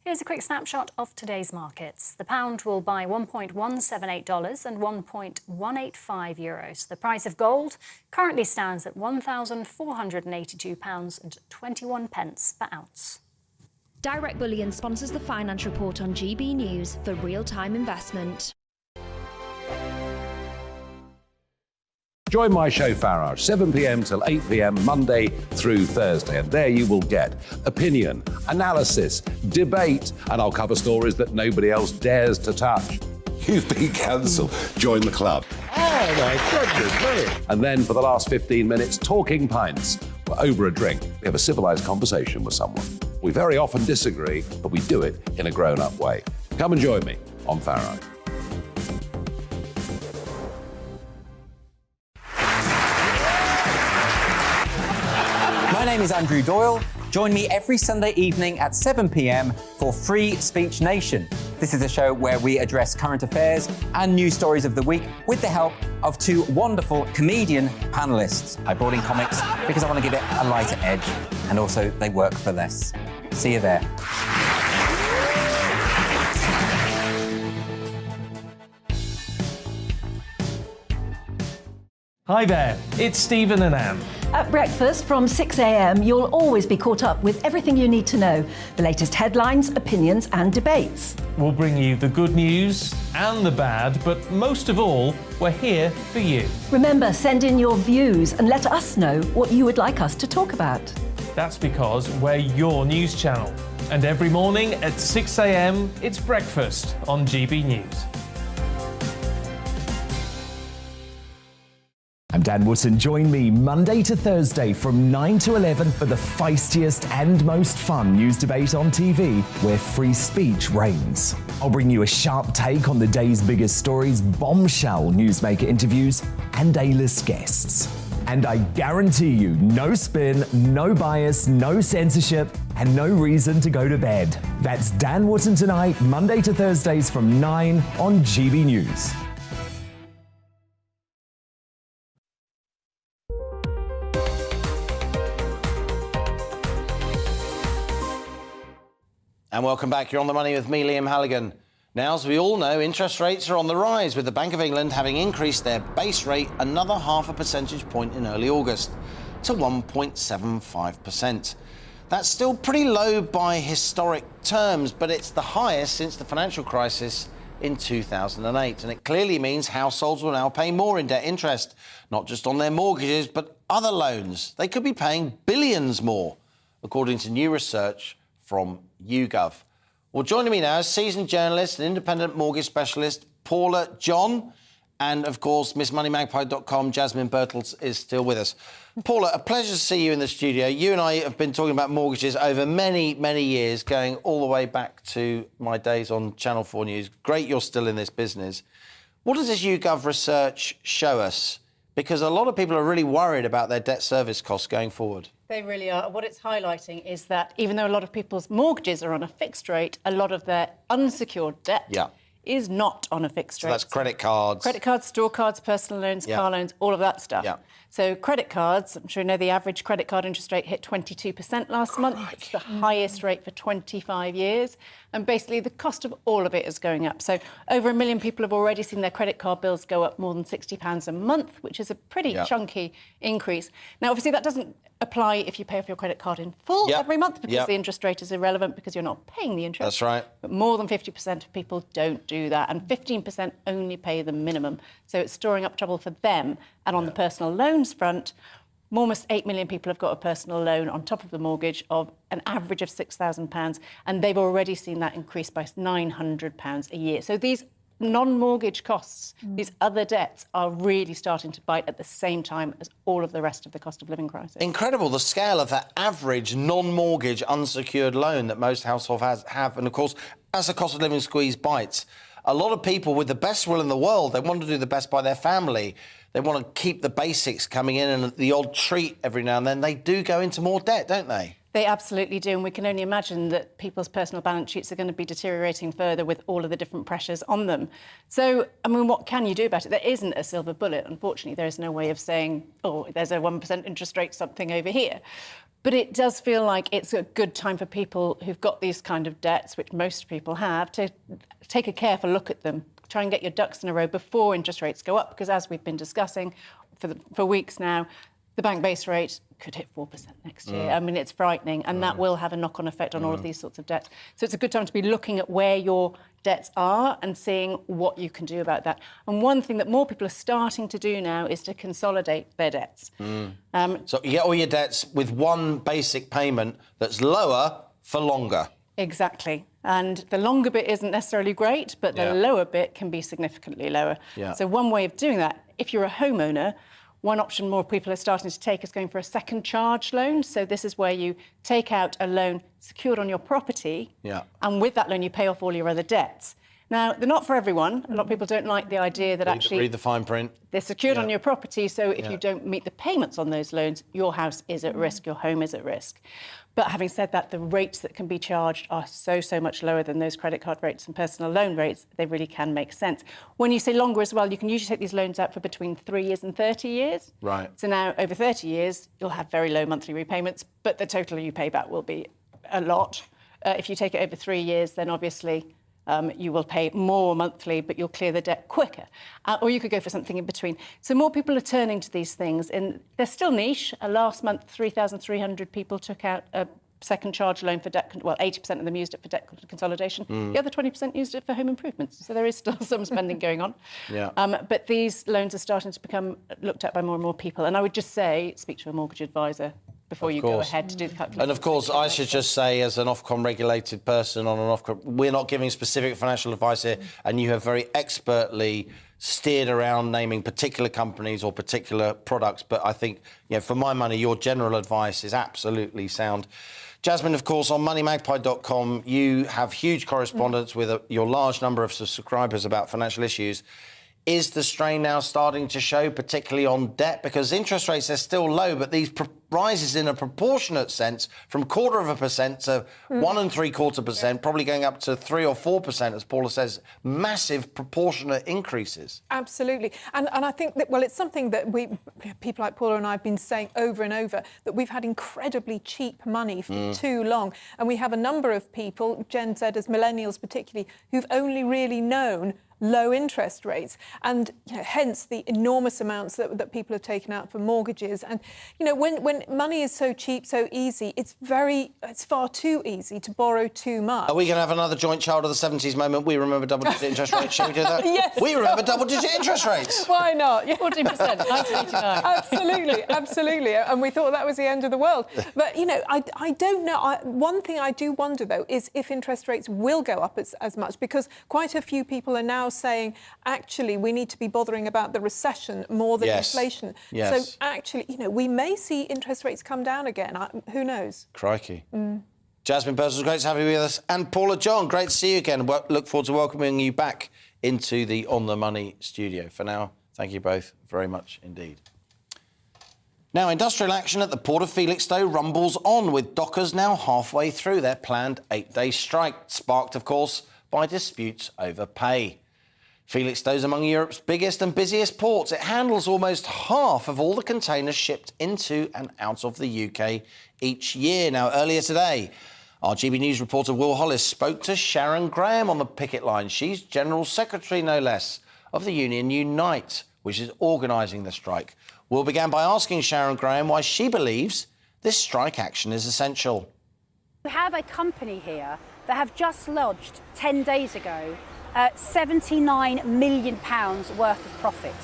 Here's a quick snapshot of today's markets. The pound will buy $1.178 and €1.185. The price of gold currently stands at £1,482.21 per ounce. Direct Bullion sponsors the Finance Report on GB News for real-time investment. Join my show Farage, 7 p.m. till 8 p.m. Monday through Thursday, and there you will get opinion, analysis, debate, and I'll cover stories that nobody else dares to touch. You've been cancelled. Join the club. Oh my goodness me! And then for the last 15 minutes, talking pints. We're over a drink. We have a civilised conversation with someone. We very often disagree, but we do it in a grown-up way. Come and join me on Farage. My name is Andrew Doyle. Join me every Sunday evening at 7 p.m. for Free Speech Nation. This is a show where we address current affairs and news stories of the week with the help of two wonderful comedian panellists. I brought in comics because I want to give it a lighter edge, and also they work for less. See you there. Hi there, it's Stephen and Anne. At breakfast from 6 a.m, you'll always be caught up with everything you need to know, the latest headlines, opinions and debates. We'll bring you the good news and the bad, but most of all, we're here for you. Remember, send in your views and let us know what you would like us to talk about. That's because we're your news channel. And every morning at 6 a.m, it's breakfast on GB News. I'm Dan Wootton. Join me Monday to Thursday from 9 to 11 for the feistiest and most fun news debate on TV, where free speech reigns. I'll bring you a sharp take on the day's biggest stories, bombshell newsmaker interviews, and A-list guests. And I guarantee you, no spin, no bias, no censorship, and no reason to go to bed. That's Dan Wootton Tonight, Monday to Thursdays from 9 on GB News. And welcome back. You're on the money with me, Liam Halligan. Now, as we all know, interest rates are on the rise, with the Bank of England having increased their base rate another 0.5 percentage point in early August to 1.75%. That's still pretty low by historic terms, but it's the highest since the financial crisis in 2008. And it clearly means households will now pay more in debt interest, not just on their mortgages, but other loans. They could be paying billions more, according to new research from YouGov. Well, joining me now is seasoned journalist and independent mortgage specialist Paula John, and of course MissMoneyMagpie.com Jasmine Birtles is still with us. Paula, a pleasure to see you in the studio. You and I have been talking about mortgages over many, many years, going all the way back to my days on Channel 4 News. Great you're still in this business. What does this YouGov research show us? Because a lot of people are really worried about their debt service costs going forward. They really are. What it's highlighting is that even though a lot of people's mortgages are on a fixed rate, a lot of their unsecured debt is not on a fixed rate. So that's credit cards. Credit cards, store cards, personal loans, car loans, all of that stuff. So credit cards, I'm sure you know the average credit card interest rate hit 22% last month. It's the highest rate for 25 years. And basically the cost of all of it is going up. So over 1 million people have already seen their credit card bills go up more than £60 a month, which is a pretty chunky increase. Now, obviously, that doesn't apply if you pay off your credit card in full every month, because the interest rate is irrelevant because you're not paying the interest. That's right. But more than 50% of people don't do that, and 15% only pay the minimum. So it's storing up trouble for them. And on the personal loans front, almost 8 million people have got a personal loan on top of the mortgage of an average of £6,000, and they've already seen that increase by £900 a year. So these non-mortgage costs, these other debts, are really starting to bite at the same time as all of the rest of the cost of living crisis. Incredible, the scale of that average non-mortgage unsecured loan that most households have. And of course, as the cost of living squeeze bites, a lot of people with the best will in the world, they want to do the best by their family. They want to keep the basics coming in and the odd treat every now and then. They do go into more debt, don't they? They absolutely do, and we can only imagine that people's personal balance sheets are going to be deteriorating further with all of the different pressures on them. So, I mean, what can you do about it? There isn't a silver bullet. Unfortunately, there is no way of saying, oh, there's a 1% interest rate, something over here. But it does feel like it's a good time for people who've got these kind of debts, which most people have, to take a careful look at them. Try and get your ducks in a row before interest rates go up, because as we've been discussing for weeks now, the bank base rate could hit 4% next year. I mean, it's frightening, and that will have a knock-on effect on all of these sorts of debts. So it's a good time to be looking at where your debts are and seeing what you can do about that. And one thing that more people are starting to do now is to consolidate their debts. So you get all your debts with one basic payment that's lower for longer. Exactly. And the longer bit isn't necessarily great, but the lower bit can be significantly lower. Yeah. So one way of doing that, if you're a homeowner, one option more people are starting to take is going for a second charge loan. So this is where you take out a loan secured on your property, and with that loan you pay off all your other debts. Now, they're not for everyone. A lot of people don't like the idea that Read the fine print. They're secured on your property, so if you don't meet the payments on those loans, your house is at risk, your home is at risk. But having said that, the rates that can be charged are so much lower than those credit card rates and personal loan rates. They really can make sense. When you say longer as well, you can usually take these loans out for between 3 years and 30 years. Right. So now, over 30 years, you'll have very low monthly repayments, but the total you pay back will be a lot. If you take it over 3 years, then obviously you will pay more monthly, but you'll clear the debt quicker. Or you could go for something in between. So more people are turning to these things, and they're still niche. Last month, 3,300 people took out a second charge loan for debt. Well, 80% of them used it for debt consolidation. The other 20% used it for home improvements. So there is still some spending going on. But these loans are starting to become looked at by more and more people. And I would just say, speak to a mortgage advisor before you go ahead to do the calculation. And of course, I should just say, as an Ofcom regulated person on an Ofcom, we're not giving specific financial advice here, and you have very expertly steered around naming particular companies or particular products. But I think, for my money, your general advice is absolutely sound. Jasmine, of course, on moneymagpie.com, you have huge correspondence with your large number of subscribers about financial issues. Is the strain now starting to show, particularly on debt? Because interest rates are still low, but these rises in a proportionate sense from 0.25% to 1 3/4%, probably going up to 3 or 4%, as Paula says, massive proportionate increases. Absolutely. And I think that, well, it's something that people like Paula and I have been saying over and over, that we've had incredibly cheap money for too long. And we have a number of people, Gen Zers, millennials particularly, who've only really known low interest rates, and hence the enormous amounts that people have taken out for mortgages. And when money is so cheap, so easy, it's far too easy to borrow too much. Are we going to have another joint child of the 70s moment? We remember double-digit interest rates. Shall we do that? Yes. We remember double-digit interest rates. Why not? 14%, 1989. Absolutely. And we thought that was the end of the world. But, I don't know. One thing I do wonder, though, is if interest rates will go up as much, because quite a few people are now saying, actually, we need to be bothering about the recession more than inflation. Yes. So, actually, we may see interest rates come down again. Who knows? Crikey. Jasmine Purcell, great to have you with us. And Paula John, great to see you again. Look forward to welcoming you back into the On the Money studio. For now, thank you both very much indeed. Now, industrial action at the Port of Felixstowe rumbles on, with dockers now halfway through their planned 8-day strike, sparked, of course, by disputes over pay. Felixstowe is among Europe's biggest and busiest ports. It handles almost half of all the containers shipped into and out of the UK each year. Now, earlier today, our GB News reporter Will Hollis spoke to Sharon Graham on the picket line. She's General Secretary, no less, of the union Unite, which is organising the strike. Will began by asking Sharon Graham why she believes this strike action is essential. We have a company here that have just lodged 10 days ago £79 million worth of profit.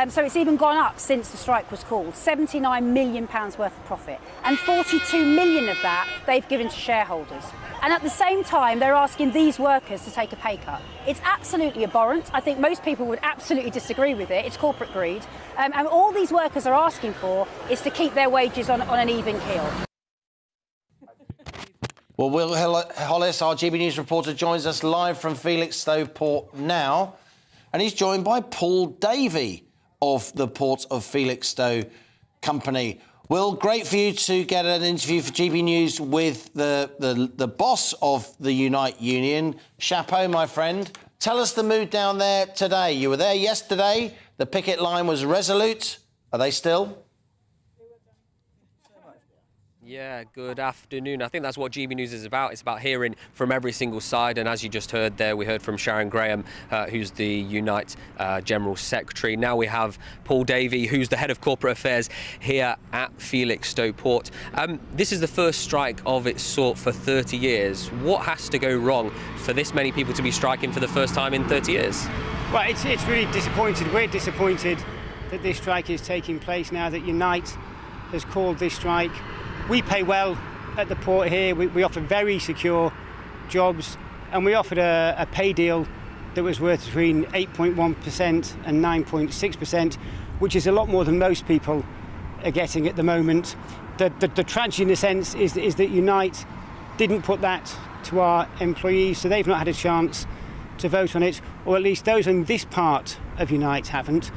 So it's even gone up since the strike was called. £79 million worth of profit. And 42 million of that they've given to shareholders. And at the same time, they're asking these workers to take a pay cut. It's absolutely abhorrent. I think most people would absolutely disagree with it. It's corporate greed. And all these workers are asking for is to keep their wages on an even keel. Well, Will Hollis, our GB News reporter, joins us live from Felixstowe Port now. And he's joined by Paul Davey of the Port of Felixstowe Company. Will, great for you to get an interview for GB News with the boss of the Unite Union. Chapeau, my friend. Tell us the mood down there today. You were there yesterday. The picket line was resolute. Are they still? Yeah, good afternoon. I think that's what GB News is about. It's about hearing from every single side. And as you just heard there, we heard from Sharon Graham, who's the Unite General Secretary. Now we have Paul Davey, who's the Head of Corporate Affairs here at Felixstowe Port. This is the first strike of its sort for 30 years. What has to go wrong for this many people to be striking for the first time in 30 years? Well, it's really disappointed. We're disappointed that this strike is taking place now that Unite has called this strike. We pay well at the port here. We offer very secure jobs, and we offered a pay deal that was worth between 8.1% and 9.6%, which is a lot more than most people are getting at the moment. The tragedy in a sense is that Unite didn't put that to our employees, so they've not had a chance to vote on it, or at least those in this part of Unite haven't.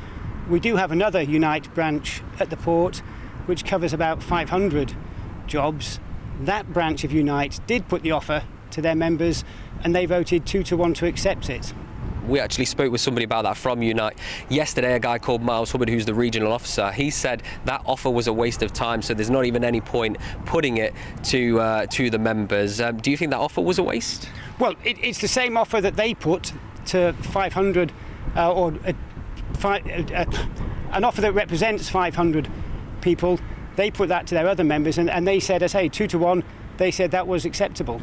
We do have another Unite branch at the port, which covers about 500 jobs. That branch of Unite did put the offer to their members, and they voted 2-1 to accept it. We actually spoke with somebody about that from Unite yesterday, a guy called Miles Hubbard, who's the regional officer. He said that offer was a waste of time, so there's not even any point putting it to the members. Do you think that offer was a waste? Well, it's the same offer that they put to 500, an offer that represents 500 people. They put that to their other members, and they said, 2-1, they said that was acceptable.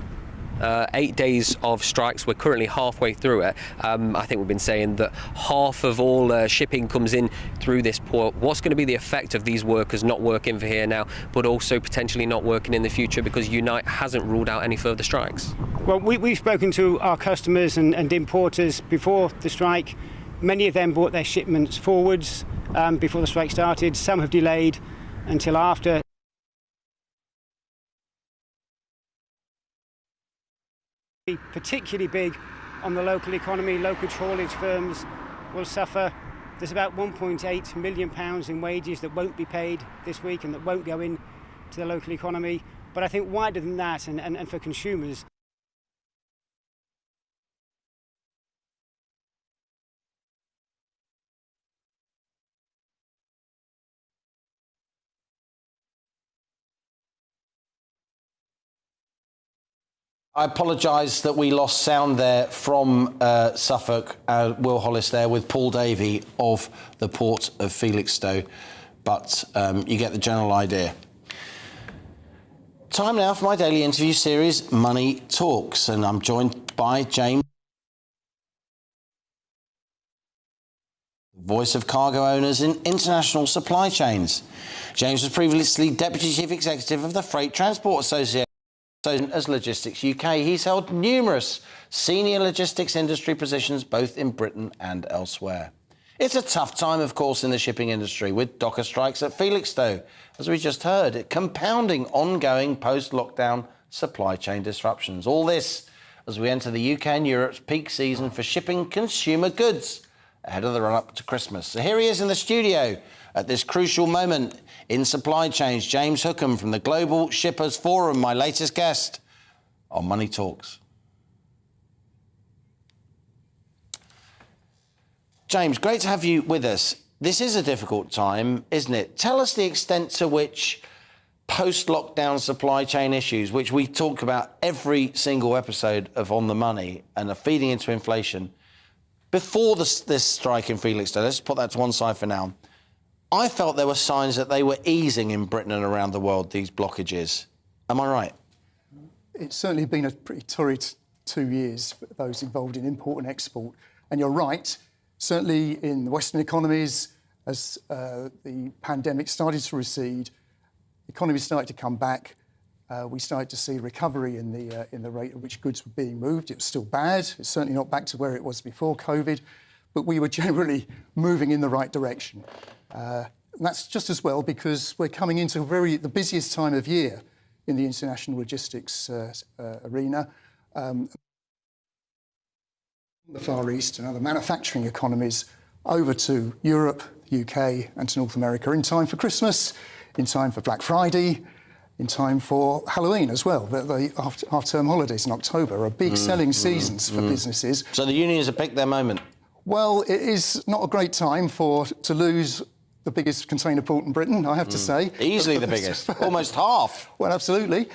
8 days of strikes. We're currently halfway through it. I think we've been saying that half of all shipping comes in through this port. What's going to be the effect of these workers not working for here now, but also potentially not working in the future, because Unite hasn't ruled out any further strikes? Well, we've spoken to our customers and importers before the strike. Many of them brought their shipments forwards before the strike started. Some have delayed until after. Particularly big on the local economy. Local haulage firms will suffer. There's about £1.8 million in wages that won't be paid this week and that won't go in to the local economy. But I think wider than that, and for consumers, I apologise that we lost sound there from Suffolk. Will Hollis there with Paul Davey of the Port of Felixstowe. But you get the general idea. Time now for my daily interview series, Money Talks. And I'm joined by James, voice of cargo owners in international supply chains. James was previously Deputy Chief Executive of the Freight Transport Association as Logistics UK. He's held numerous senior logistics industry positions both in Britain and elsewhere. It's a tough time, of course, in the shipping industry, with docker strikes at Felixstowe, as we just heard, compounding ongoing post-lockdown supply chain disruptions. All this as we enter the UK and Europe's peak season for shipping consumer goods ahead of the run-up to Christmas. So here he is in the studio at this crucial moment in supply chains, James Hookham from the Global Shippers Forum, my latest guest on Money Talks. James, great to have you with us. This is a difficult time, isn't it? Tell us the extent to which post-lockdown supply chain issues, which we talk about every single episode of On the Money and are feeding into inflation, before this strike in Felixstowe, let's put that to one side for now, I felt there were signs that they were easing in Britain and around the world, these blockages. Am I right? It's certainly been a pretty torrid 2 years for those involved in import and export. And you're right, certainly in the Western economies, as the pandemic started to recede, economies started to come back. We started to see recovery in the rate at which goods were being moved. It was still bad. It's certainly not back to where it was before COVID, but we were generally moving in the right direction. And that's just as well because we're coming into the busiest time of year in the international logistics arena. The Far East and other manufacturing economies over to Europe, UK and to North America in time for Christmas, in time for Black Friday, in time for Halloween as well. The half-term holidays in October are big selling seasons for businesses. So the unions have picked their moment. Well, it is not a great time to lose the biggest container port in Britain, I have to say. Easily the biggest, almost half. Well, absolutely.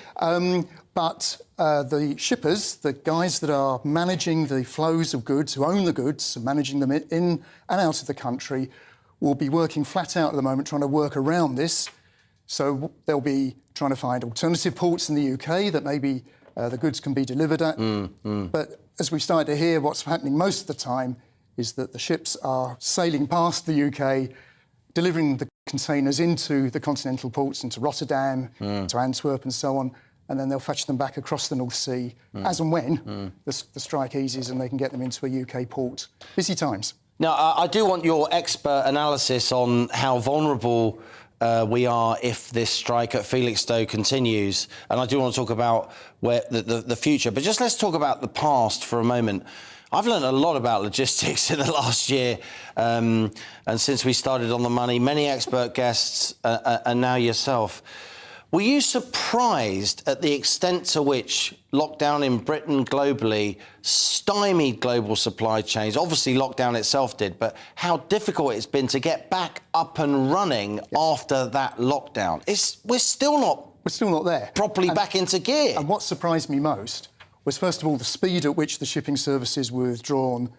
But the shippers, the guys that are managing the flows of goods, who own the goods, and managing them in and out of the country, will be working flat out at the moment trying to work around this. So they'll be trying to find alternative ports in the UK that maybe the goods can be delivered at. But as we've started to hear, what's happening most of the time is that the ships are sailing past the UK, delivering the containers into the continental ports, into Rotterdam, to Antwerp and so on, and then they'll fetch them back across the North Sea as and when the strike eases and they can get them into a UK port. Busy times. Now, I do want your expert analysis on how vulnerable we are if this strike at Felixstowe continues. And I do want to talk about where the future. But just let's talk about the past for a moment. I've learned a lot about logistics in the last year. And since we started On the Money, many expert guests and now yourself. Were you surprised at the extent to which lockdown in Britain globally stymied global supply chains? Obviously, lockdown itself did, but how difficult it's been to get back up and running after that lockdown? We're still not there. Properly back into gear. And what surprised me most was, first of all, the speed at which the shipping services were withdrawn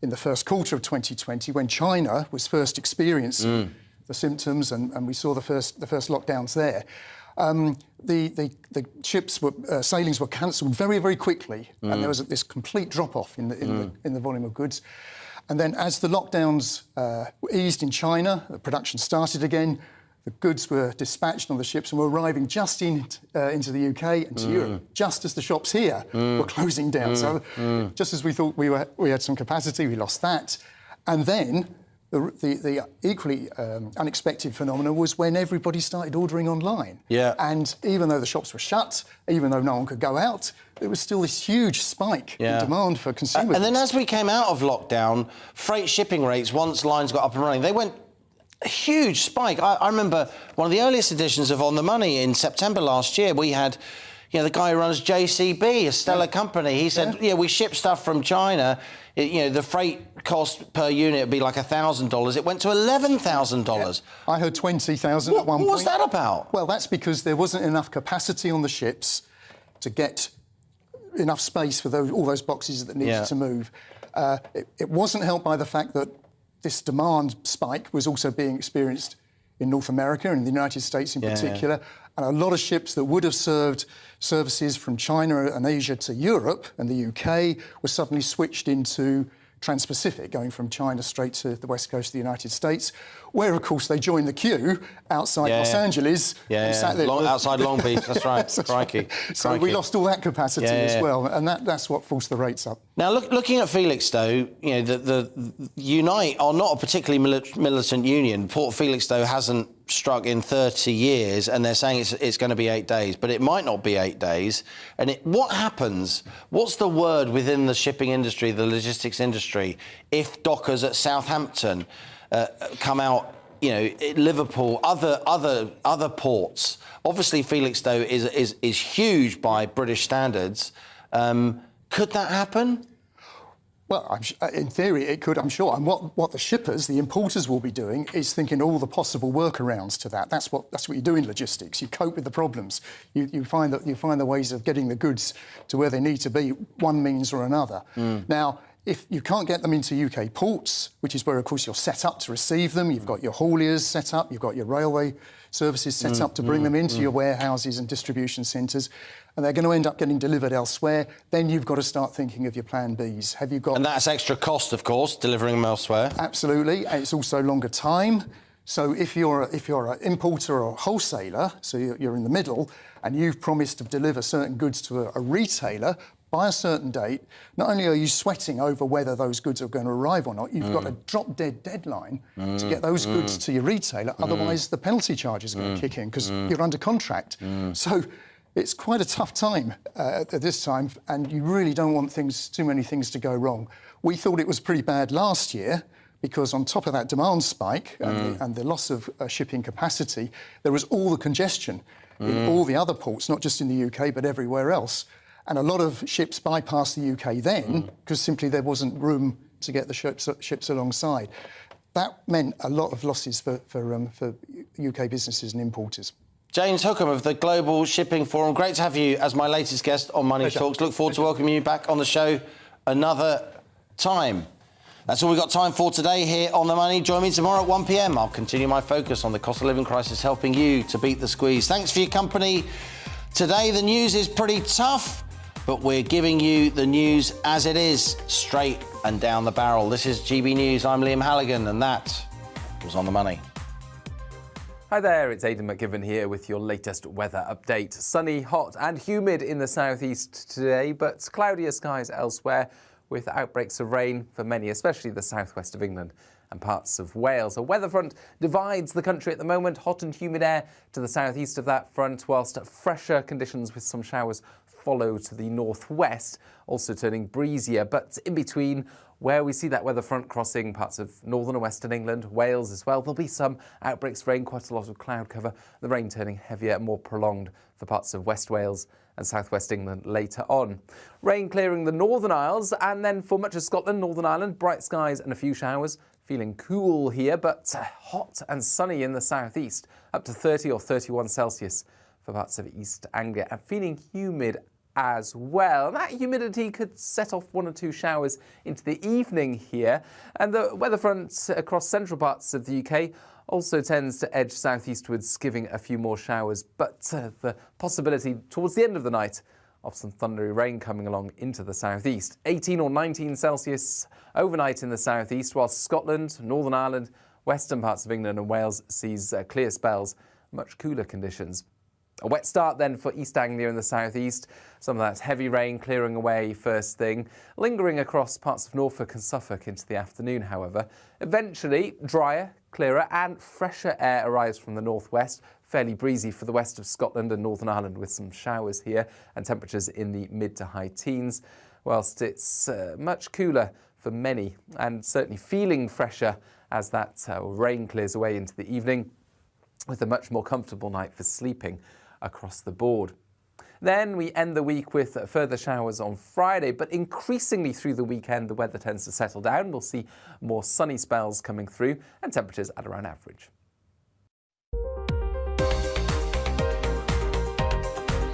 in the first quarter of 2020, when China was first experiencing the symptoms, and we saw the first lockdowns there. The ships sailings were cancelled very, very quickly, and there was this complete drop-off in the volume of goods. And then, as the lockdowns eased in China, the production started again. The goods were dispatched on the ships and were arriving just into the UK and to Europe, just as the shops here were closing down. So, just as we thought we had some capacity, we lost that, and then. The equally unexpected phenomenon was when everybody started ordering online. Yeah. And even though the shops were shut, even though no one could go out, there was still this huge spike in demand for consumer And then as we came out of lockdown, freight shipping rates, once lines got up and running, they went a huge spike. I remember one of the earliest editions of On the Money in September last year, we had... the guy who runs JCB, a stellar company, he said, we ship stuff from China. The freight cost per unit would be like $1,000. It went to $11,000. I heard 20,000 at one point. What was that about? Well, that's because there wasn't enough capacity on the ships to get enough space for all those boxes that needed to move. It wasn't helped by the fact that this demand spike was also being experienced in North America and the United States in particular. And a lot of ships that would have served services from China and Asia to Europe and the UK were suddenly switched into Trans-Pacific, going from China straight to the west coast of the United States, where, of course, they joined the queue outside Los Angeles. Outside Long Beach, that's right. Crikey. So we lost all that capacity as well, and that's what forced the rates up. Now, looking at Felixstowe, the Unite are not a particularly militant union. Port Felixstowe hasn't struck in 30 years, and they're saying it's going to be 8 days, but it might not be 8 days. And what happens? What's the word within the shipping industry, the logistics industry, if dockers at Southampton come out, Liverpool, other ports? Obviously, Felixstowe is huge by British standards. Could that happen? Well, in theory, it could, I'm sure. And what the shippers, the importers, will be doing is thinking all the possible workarounds to that. That's what you do in logistics. You cope with the problems. You find the ways of getting the goods to where they need to be, one means or another. Now, if you can't get them into UK ports, which is where, of course, you're set up to receive them, you've got your hauliers set up, you've got your railway services set up to bring them into your warehouses and distribution centres, and they're going to end up getting delivered elsewhere, then you've got to start thinking of your plan Bs. Have you got... And that's extra cost, of course, delivering them elsewhere. Absolutely, and it's also longer time. So if you're an importer or a wholesaler, so you're in the middle, and you've promised to deliver certain goods to a retailer by a certain date, not only are you sweating over whether those goods are going to arrive or not, you've got a drop-dead deadline to get those goods to your retailer, otherwise the penalty charges are going to kick in because you're under contract. So it's quite a tough time at this time, and you really don't want too many things to go wrong. We thought it was pretty bad last year because on top of that demand spike and the loss of shipping capacity, there was all the congestion in all the other ports, not just in the UK, but everywhere else. And a lot of ships bypassed the UK then because simply there wasn't room to get the ships alongside. that meant a lot of losses for UK businesses and importers. James Hookham of the Global Shipping Forum, great to have you as my latest guest on Money Pleasure. Talks. Look forward to welcoming you back on the show another time. That's all we've got time for today here on The Money. Join me tomorrow at 1 p.m. I'll continue my focus on the cost of living crisis, helping you to beat the squeeze. Thanks for your company. Today, the news is pretty tough, but we're giving you the news as it is, straight and down the barrel. This is GB News. I'm Liam Halligan, and that was On The Money. Hi there, it's Aidan McGivern here with your latest weather update. Sunny, hot and humid in the southeast today, but cloudier skies elsewhere with outbreaks of rain for many, especially the southwest of England and parts of Wales. A weather front divides the country at the moment, hot and humid air to the southeast of that front, whilst fresher conditions with some showers follow to the northwest, also turning breezier. But in between, where we see that weather front crossing parts of northern and western England, Wales as well, there'll be some outbreaks of rain, quite a lot of cloud cover, the rain turning heavier and more prolonged for parts of West Wales and southwest England later on. Rain clearing the Northern Isles, and then for much of Scotland, Northern Ireland, bright skies and a few showers. Feeling cool here, but hot and sunny in the southeast, up to 30 or 31 Celsius for parts of East Anglia, and feeling humid as well. That humidity could set off one or two showers into the evening here, and the weather front across central parts of the UK also tends to edge southeastwards, giving a few more showers, but the possibility towards the end of the night of some thundery rain coming along into the southeast. 18 or 19 Celsius overnight in the southeast, while Scotland, Northern Ireland, western parts of England and Wales sees clear spells, much cooler conditions. A wet start then for East Anglia in the southeast. Some of that heavy rain clearing away first thing, lingering across parts of Norfolk and Suffolk into the afternoon, however. Eventually, drier, clearer and fresher air arrives from the northwest. Fairly breezy for the west of Scotland and Northern Ireland with some showers here and temperatures in the mid to high teens, whilst it's much cooler for many and certainly feeling fresher as that rain clears away into the evening, with a much more comfortable night for sleeping across the board. Then we end the week with further showers on Friday, but increasingly through the weekend the weather tends to settle down. We'll see more sunny spells coming through and temperatures at around average.